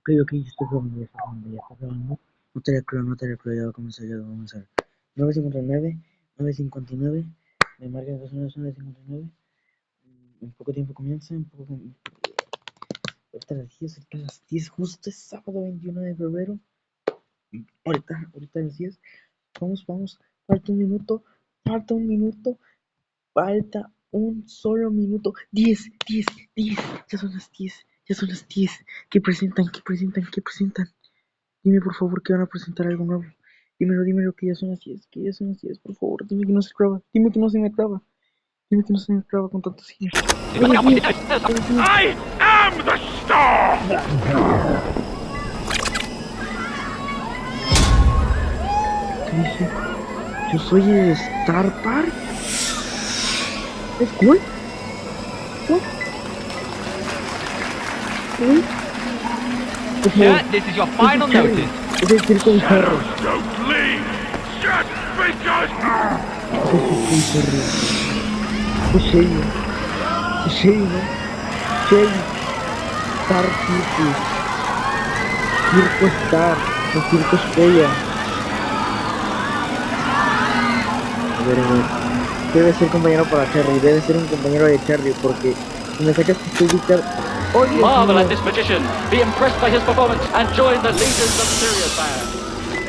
Ok, ya está grabando. No te la creo, ya va a comenzar, ya va a comenzar. 9:59, 9:59, me marca que son las 9:59. En poco tiempo comienza, ahorita a las 10, justo es sábado 21 de febrero. Ahorita a las 10. Vamos, falta un minuto, falta un solo minuto. 10, ya son las 10. ¿Qué presentan? Dime por favor que van a presentar algo nuevo. Dímelo que ya son las 10, por favor. Dime que no se traba, con tanto cine. I am the star! ¿Qué dice? Yo soy el Star Park. ¿Es cool? Yeah, this is your final notice. Es el circo bizarro. Don't leave! Just because... Es Shady, ¿no? Shady. Star Circus. Circo Star. O Circo Estrella. A ver. Debe ser compañero para Cherry. Debe ser un compañero de Cherry. Porque si me sacas que estoy ubicado. Marvel at this magician. Be impressed by his performance and join the legions of Sirius fans.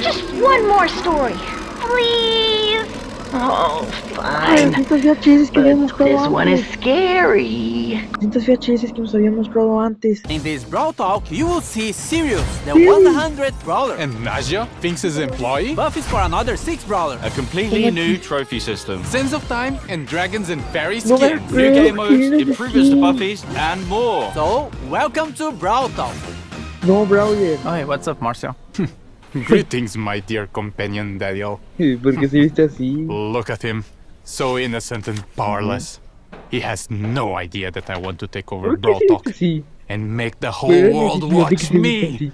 Just one more story, please. Oh, fine. VHS que habíamos But this grabado one is antes. scary. VHS que nos habíamos grabado antes. In this Brawl Talk, you will see Sirius, the 100th Brawler, And Naja, Finks' employee, Buffy's for another 6 Brawler, A completely new trophy system. Sands of Time, and Dragons and Fairies No me skin. New Creo game modes, que improvements to sí. Buffy's, and more. So, welcome to Brawl Talk. No, Brawler. Oh, hey, what's up, Marcel? Greetings, my dear companion Daniel. ¿Por qué se viste así? Look at him, so innocent and powerless. He has no idea that I want to take over ¿Por qué Brawl se Talk viste así? and make the whole ¿Qué? world Fíjate que watch se viste me. así.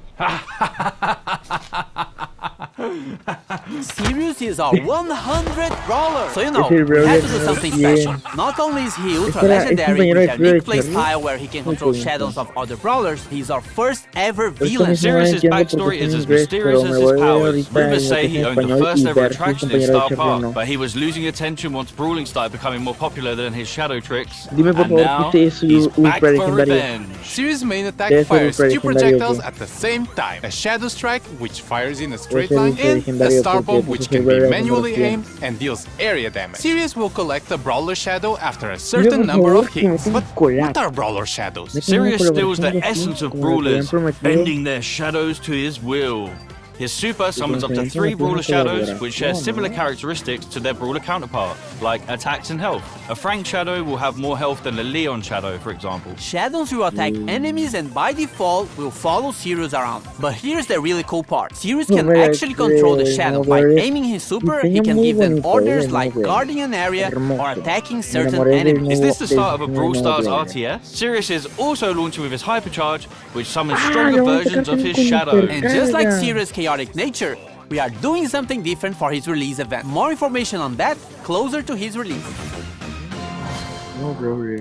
Sirius is our 100th Brawler. So, you know, Es el we Brawler have to do something número special. 100. Not only is he ultra Espera, ¿es legendary compañero with de a Flo de big play Cherry? style where he can control shadows of other brawlers, he's our first ever Esto villain. mismo no Sirius's entiendo backstory porque is está en as inglés, mysterious pero as me his voy powers. ahorita Rumors en say lo que he es owned the español first y ever ver si es attraction in compañero de Star Cherry o Park, no. but he was losing attention once brawling started becoming more popular than his shadow tricks. Dime por And favor now, que usted he's es back ultra for legendario. revenge. Sirius' main attack Debe ser fires ultra two legendario, projectiles ¿qué? at the same time. A Shadow Strike, which fires in a Debe straight ser line, ultra and a legendario Star porque Bomb, which pues, can es be el manually verdadero aimed and deals area damage. Sirius will collect a Brawler Shadow after a Dime certain por number favor of que me hits. tengo But que colar. what are Brawler Shadows? Me tengo una Sirius steals the colaboración de essence Steam, of como me habían brawlers, prometido. bending their shadows to his will. His super summons up to 3 brawler shadows, which share similar characteristics to their brawler counterpart, like attacks and health. A Frank shadow will have more health than a Leon shadow, for example. Shadows will attack enemies and by default will follow Sirius around. But here's the really cool part. Sirius can actually control the shadow. By aiming his super, he can give them orders like guarding an area or attacking certain enemies. Is this the start of a Brawl Stars RTS? Sirius is also launching with his hypercharge, which summons stronger versions of his shadow. And just like Sirius' chaotic nature, we are doing something different for his release event. More information on that closer to his release. No, Brawler.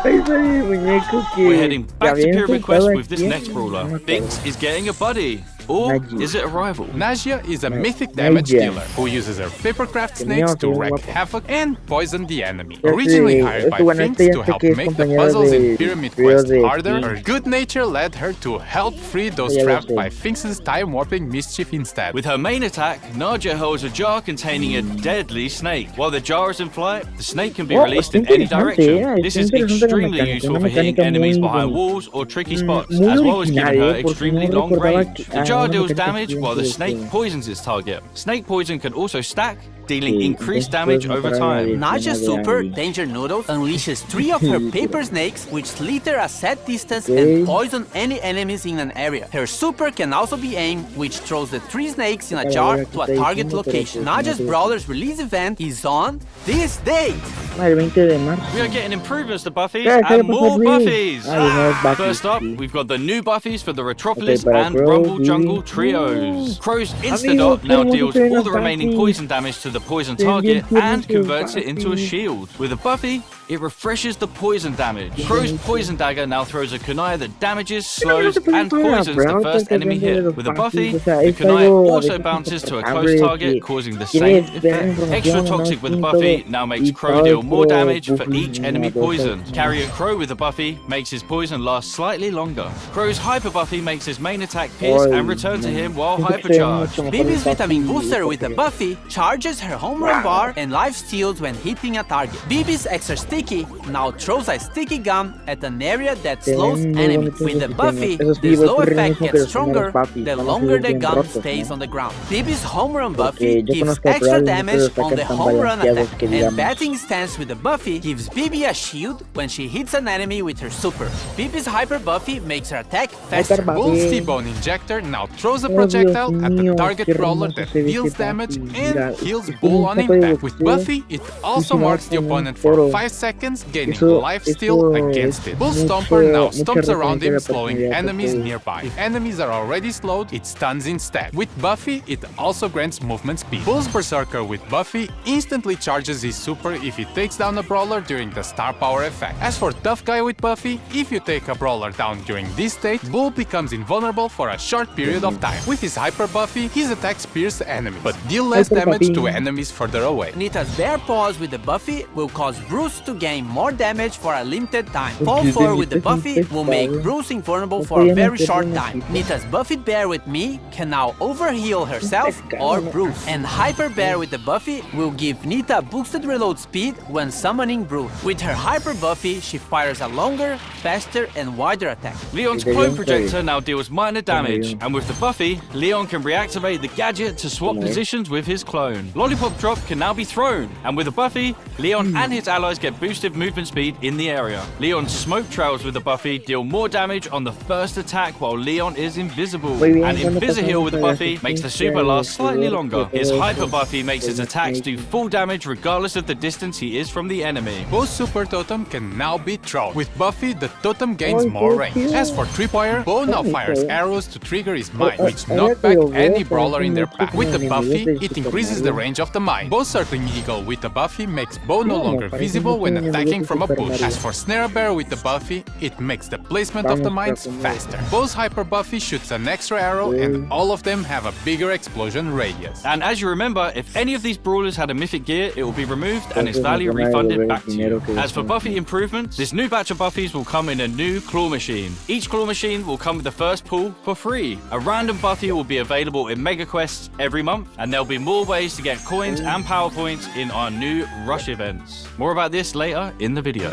Ahí sale el muñeco que We're heading back to había Pyramid enfrentado Quest with this aquí. next No brawler. me acuerdo. Binks is getting a buddy. Or Nagia. is it a rival? Nagia is a mythic damage Nagia. dealer who uses her papercraft Tenía snakes to otro wreak guapo. havoc and poison the enemy. Ya sé, Originally hired by bueno, Finks ya to sé help que es make the compañero puzzles de in Pyramid Río Quest de harder, Finks. her good nature led her to help free those Ya lo trapped sé. by Finks' time-warping mischief instead. With her main attack, Nadia holds a jar containing a deadly snake. While the jar is in flight, the snake can be Oh, released está in any interesante, direction. This está is interesante la extremely mecánica, useful una for hitting mecánica enemies muy behind bonita. walls or tricky spots, Muy as well as giving original, her porque extremely no long recordaba range. que- The jar una deals mecánica damage while the así snake de- poisons its target. Snake poison can also stack, dealing Sí, increased entonces damage puedes over mejorar la time. Naja's de super, ahí. Danger Noodles, unleashes 3 of her paper snakes, which slither a set distance Okay. and poison any enemies in an area. Her super can also be aimed, which throws the 3 snakes in a jar to a target location. Naja's Brawler's release event is on this date. El 20 de marzo. We are getting improvements to Buffy's Yeah, and por more favor. Buffys! Ah, los nuevos Buffys, First up, sí. we've got the new Buffys for the Retropolis para and Crow, Rumble Dewey. Jungle trios. Crow's Amigo, Instadot now queremos deals diferentes all the remaining Buffys. poison damage to the poison Bien, target bien, and bien, converts it into a Buffy. shield. With a Buffy, it refreshes the poison damage. Crow's poison dagger now throws a kunai that damages, slows, and poisons the first enemy hit. With a Buffy, the kunai also bounces to a close target, causing the same effect. Extra toxic with a Buffy now makes Crow deal more damage for each enemy poisoned. Carrying Crow with a Buffy makes his poison last slightly longer. Crow's Hyper Buffy makes his main attack pierce and return to him while hypercharged. Bibi's Vitamin Booster with a Buffy charges her home run bar and life steals when hitting a target. Bibi's Extra Sticky now throws a sticky gum at an area that slows enemies. With the Buffy, the slow effect gets stronger the longer the gum stays on the ground. Bibi's Home Run Buffy gives extra damage on the home run attack, and batting stance with the Buffy gives Bibi a shield when she hits an enemy with her super. Bibi's Hyper Buffy makes her attack faster. Bull's T-Bone Injector now throws a projectile at the target Brawler that deals damage and heals Bull on impact. With Buffy, it also marks the opponent for 5 seconds, gaining life steal against it. Bull Stomper now stomps around him, slowing enemies nearby. If enemies are already slowed, it stuns instead. With Buffy, it also grants movement speed. Bull's Berserker with Buffy instantly charges his super if he takes down a Brawler during the star power effect. As for Tough Guy with Buffy, if you take a Brawler down during this state, Bull becomes invulnerable for a short period of time. With his Hyper Buffy, his attacks pierce enemies, but deal less damage to enemies further away. Nita's Bear Paws with the Buffy will cause Bruce to gain more damage for a limited time. Paw 4 with the Buffy will make Bruce invulnerable for a very short time. Nita's Buffed Bear with me can now overheal herself or Bruce. And Hyper Bear with the Buffy will give Nita boosted reload speed when summoning Bruce. With her Hyper Buffy, she fires a longer, faster, and wider attack. Leon's clone projector now deals minor damage, and with the Buffy, Leon can reactivate the gadget to swap positions with his clone. Lollipop Drop can now be thrown, and with the Buffy, Leon and his allies get boosted movement speed in the area. Leon's smoke trails with the Buffy deal more damage on the first attack while Leon is invisible. And Invisiheal with the Buffy makes the super last slightly longer. His Hyper Buffy makes his attacks do full damage regardless of the distance he is from the enemy. Both Super Totem can now be thrown. With Buffy, the totem gains more range. As for Tripwire, Bo now fires arrows to trigger his mine, which knock back any Brawler in their path. With the Buffy, it increases the range of the mine. Bo's Circling Eagle with the Buffy makes Bo no longer visible when attacking from a bush. As for Snare Bear with the Buffy, it makes the placement of the mines faster. Bo's Hyper Buffy shoots an extra arrow, and all of them have a bigger explosion radius. And as you remember, if any of these Brawlers had a mythic gear, it will be removed and its value refunded back to you. As for Buffy improvements, this new batch of Buffies will come in a new claw machine. Each claw machine will come with the first pull for free. A random Buffy will be available in Mega Quests every month, and there'll be more ways to get coins and power points in our new Rush events. More about this later in the video.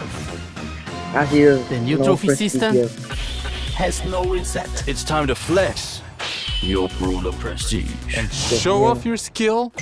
The new trophy system has no reset. It's time to flex your Brawler prestige And show off your skill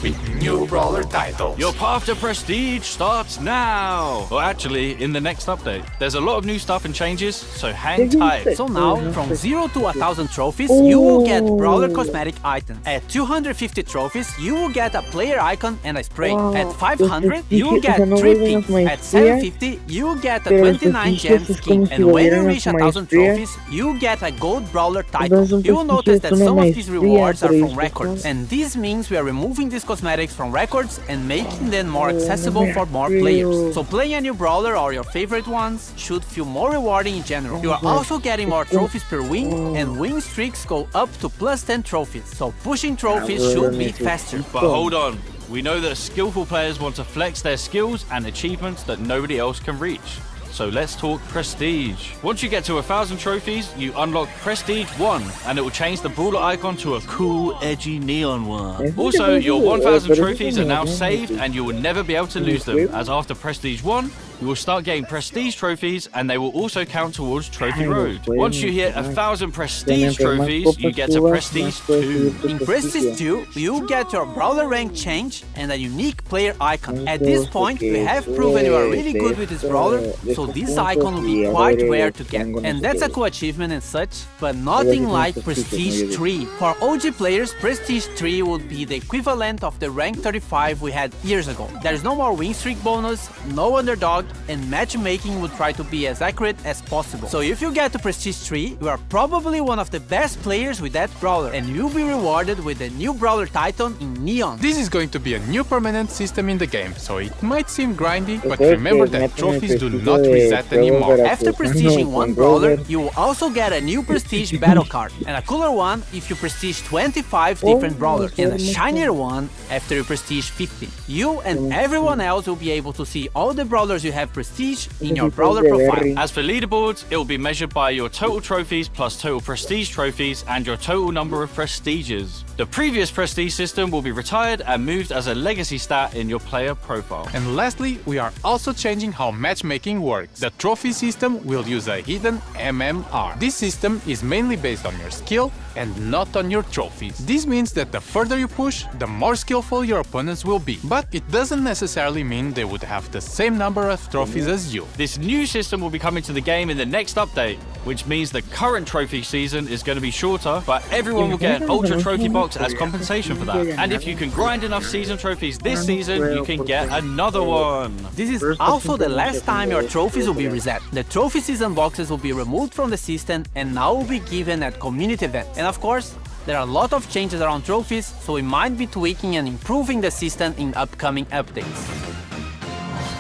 with new Brawler titles. Your path to prestige starts now! Or actually, in the next update. There's a lot of new stuff and changes, so hang tight. So now, from 0 to 1000 trophies, you will get Brawler cosmetic items. At 250 trophies, you will get a player icon and a spray. At 500, you will get 3 pins. At 750, you will get a 29 gem skin. And when you reach 1000 trophies, you will get a gold Brawler title. You will notice that some of these rewards are from records. And this means we are removing these cosmetics from records and making them more accessible for more players. So playing a new Brawler or your favorite ones should feel more rewarding in general. You are also getting more trophies per win, and win streaks go up to plus 10 trophies. So pushing trophies should be faster. But hold on, we know that skillful players want to flex their skills and achievements that nobody else can reach. So let's talk Prestige. Once you get to 1000 trophies, you unlock Prestige 1, and it will change the Brawler icon to a cool, edgy neon one. Also, your 1000 trophies are now saved, and you will never be able to lose them, as after Prestige 1, you will start getting Prestige trophies, and they will also count towards Trophy Road. Once you hit 1000 Prestige trophies, you get to Prestige 2. In Prestige 2, you get your Brawler rank change and a unique player icon. At this point, you have proven you are really good with this Brawler, so this icon will be quite rare to get. And that's a cool achievement and such, but nothing like Prestige 3. For OG players, Prestige 3 would be the equivalent of the rank 35 we had years ago. There's no more win streak bonus, no underdog, and matchmaking would try to be as accurate as possible. So if you get to Prestige 3, you are probably one of the best players with that brawler, and you'll be rewarded with the new Brawler Titan in Neon. This is going to be a new permanent system in the game, so it might seem grindy, but remember that trophies do not reset anymore. After prestiging one brawler, you will also get a new prestige battle card, and a cooler one if you prestige 25 different brawlers, and a shinier one after you prestige 50. You and everyone else will be able to see all the brawlers you have prestige in your brawler profile. As for leaderboards, it will be measured by your total trophies plus total prestige trophies and your total number of prestiges. The previous prestige system will be retired and moved as a legacy stat in your player profile. And lastly, we are also changing how matchmaking works. The trophy system will use a hidden MMR. This system is mainly based on your skill and not on your trophies. This means that the further you push, the more skillful your opponents will be. But it doesn't necessarily mean they would have the same number of trophies as you. This new system will be coming to the game in the next update, which means the current trophy season is going to be shorter, but everyone will get an ultra trophy box as compensation for that. And if you can grind enough season trophies this season, you can get another one. This is also the last time your trophies will be reset. The trophy season boxes will be removed from the system and now will be given at community events. And of course, there are a lot of changes around trophies, so we might be tweaking and improving the system in upcoming updates.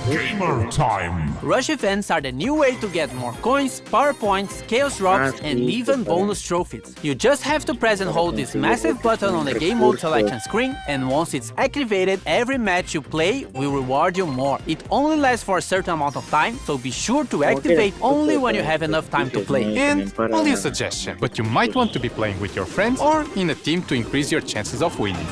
Gamer time! Rush events are the new way to get more coins, power points, chaos drops, and even bonus trophies. You just have to press and hold this massive button on the game mode selection screen, and once it's activated, every match you play will reward you more. It only lasts for a certain amount of time, so be sure to activate only when you have enough time to play. And only a suggestion, but you might want to be playing with your friends or in a team to increase your chances of winning.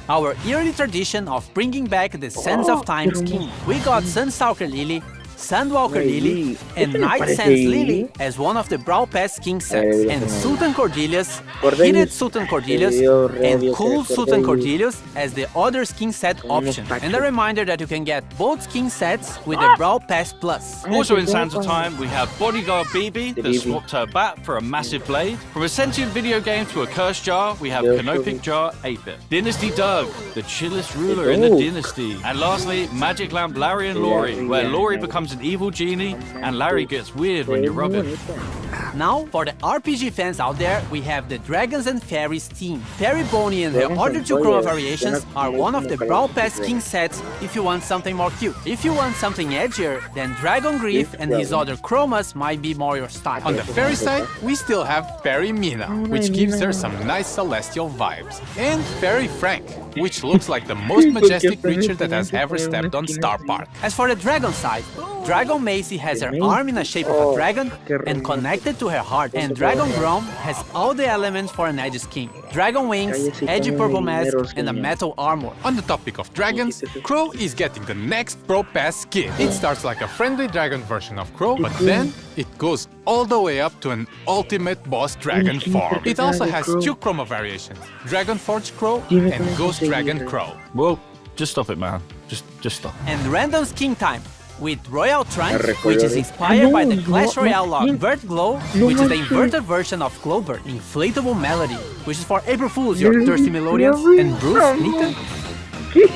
Our yearly tradition of bringing back the Sands of Time skin. We got Sunstalker Lily, Sandwalker Lily, and Night Sands Lily as one of the Brawl Pass skin sets, and Sultan Cordelius, Heated Sultan Cordelius, and Cool Sultan Cordelius as the other skin set option. And a reminder that you can get both skin sets with the Brawl Pass Plus. Also in Sands of Time, we have Bodyguard BB that swapped her bat for a massive blade. From a sentient video game to a cursed jar, we have Canopic Jar 8-bit. Dynasty Doug, the chillest ruler in the dynasty. And lastly, Magic Lamp Larry and Laurie, where Laurie becomes an evil genie and Larry gets weird when you rub him. Now, for the RPG fans out there, we have the Dragons and Fairies team. Fairy Bonnie and the other two chroma variations are one of the Brawl Pass skin sets if you want something more cute. If you want something edgier, then Dragon Grief and his other chromas might be more your style. On the fairy side, we still have Fairy Mina, which gives her some nice celestial vibes. And Fairy Frank, which looks like the most majestic creature that has ever stepped on Star Park. As for the dragon side, Dragon Macy has her arm in the shape of a dragon and connected to her heart, and Dragon Grom has all the elements for an edge skin. Dragon wings, edgy purple mask, and a metal armor. On the topic of dragons, Crow is getting the next Pro Pass skin. It starts like a friendly dragon version of Crow, but then it goes all the way up to an ultimate boss dragon form. It also has two chroma variations, Dragon Forge Crow and Ghost Dragon Crow. Well, just stop it, man. Just stop. And random skin time with Royal Trunk, which is inspired by the Clash Royale log. Vert Glow, which is the inverted version of Glowbird. Inflatable Melody, which is for April Fools, your thirsty melodians. And Bruce Nita.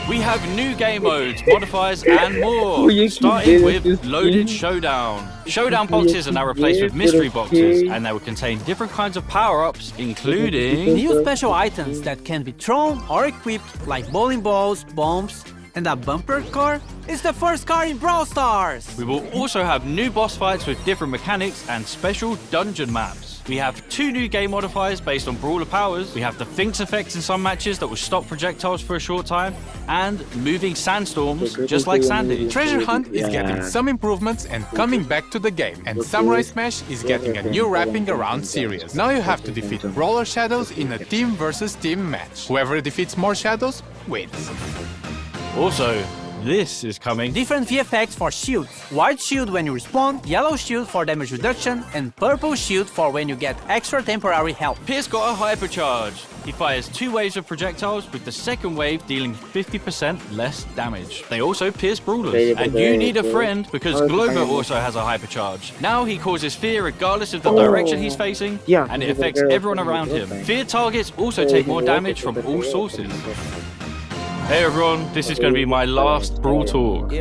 We have new game modes, modifiers, and more, starting with Loaded Showdown. Showdown boxes are now replaced with mystery boxes, and they will contain different kinds of power-ups, including new special items that can be thrown or equipped, like bowling balls, bombs, and a bumper car is the first car in Brawl Stars! We will also have new boss fights with different mechanics and special dungeon maps. We have two new game modifiers based on Brawler powers. We have the Finks effect in some matches that will stop projectiles for a short time, and moving sandstorms, just like Sandy. Treasure Hunt is getting some improvements and coming back to the game, and Samurai Smash is getting a new wrapping around series. Now you have to defeat Brawler Shadows in a team versus team match. Whoever defeats more shadows wins. Also, this is coming. Different VFX for shields. White shield when you respawn, yellow shield for damage reduction, and purple shield for when you get extra temporary health. Pierce got a hypercharge. he fires 2 waves of projectiles, with the second wave dealing 50% less damage. They also pierce brawlers, and you need a friend because Glover also has a hypercharge. Now he causes fear regardless of the direction he's facing, and it affects everyone around him. Fear targets also take more damage from all sources. Hey everyone, this is going to be my last brawl talk.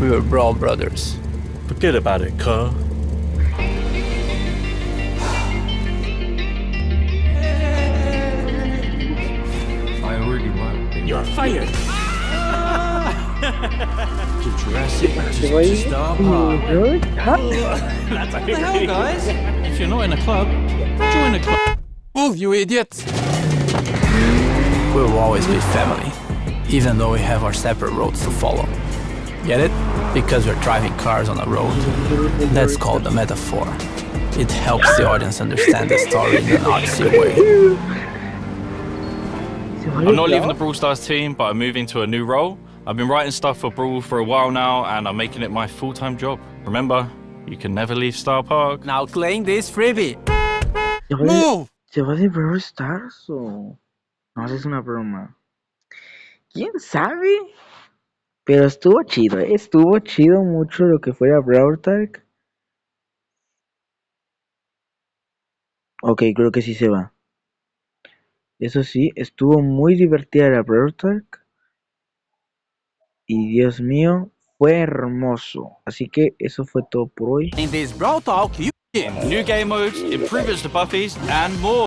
We were Brawl brothers. Forget about it, cuz. I already won. You're fired. To Jurassic, to Star Really? Huh? That's what the hell, guys? If you're not in a club, join a club. Oh, you idiot! We will always be family, even though we have our separate roads to follow. Get it? Because we're driving cars on a road. That's called a metaphor. It helps the audience understand the story in an artsy way. I'm not leaving the Brawl Stars team, but I'm moving to a new role. I've been writing stuff for Brawl for a while now, and I'm making it my full-time job. Remember, you can never leave Star Park. Now claim this freebie. Move! ¿Se va de Brawl Stars o...? No, es una broma. ¿Quién sabe? Pero estuvo chido, ¿eh? Estuvo chido mucho lo que fuera Brawl Talk. Ok, creo que sí se va. Eso sí, estuvo muy divertida la Brawl Talk. Y Dios mío, fue hermoso. Así que eso fue todo por hoy. In this Brawl Talk, you New game modes, improvements to buffies, and more.